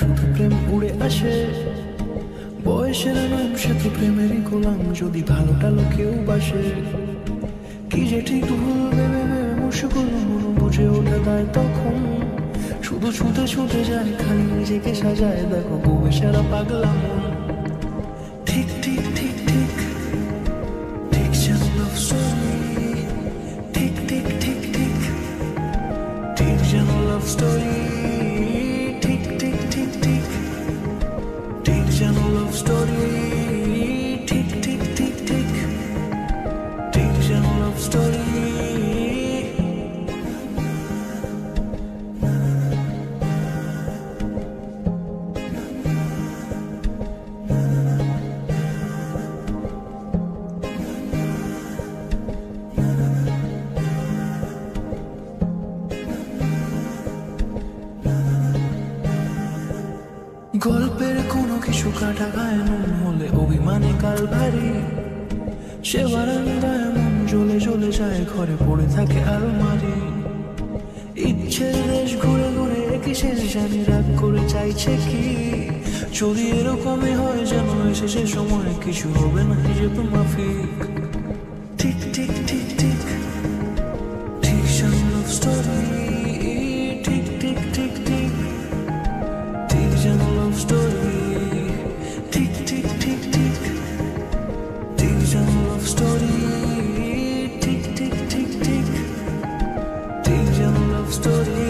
শুধু প্রেম উড়ে আসে। বয়সের নাম সে তো প্রেমেরই গোলাম, যদি ভালোটা লোকেও বাসে। কি যে ঠিক ভুল ভেবে ভেবে মুশকুল, মন বুঝে ওঠে তাই তখন শুধু ছুটে ছুটে যায়, খালি নিজেকে সাজায়। দেখো বউয়ে সারা পাগলা মন। ঠিক ঠিক ঠিক ঠিক ঠিক যেন লাভ স্টোরি। ঠিক ঠিক ঠিক ঠিক ঠিক যেন লাভ স্টোরি। ঠিক ঠিক ঠিক ঠিক ঠিক যেন লাভ স্টোরি। ঠিক ঠিক ঠিক ঠিক ঠিক যেন লাভ স্টোরি। গল্পের কোনো কিছু কাটা গায়ে নুন হলে অভিমানে কাল ভারী। সে বারান্দায় মন জ্বলে জ্বলে যায়, ঘরে পড়ে থাকে আলমারি। ইচ্ছের দেশ ঘুরে ঘুরে একই শেষ জানি, রাগ করে চাইছে কি। যদি এরকমই হয় যেন এসেছে সময়, কিছু হবে না যেহেতু মাফিক। ঠিক ঠিক ঠিক ঠিক ঠিক যেন লাভ স্টোরি। ঠিক ঠিক ঠিক ঠিক ঠিক যেন লাভ স্টোরি। ঠিক ঠিক ঠিক ঠিক ঠিক যেন লাভ স্টোরি। ঠিক ঠিক ঠিক ঠিক ঠিক যেন লাভ স্টোরি।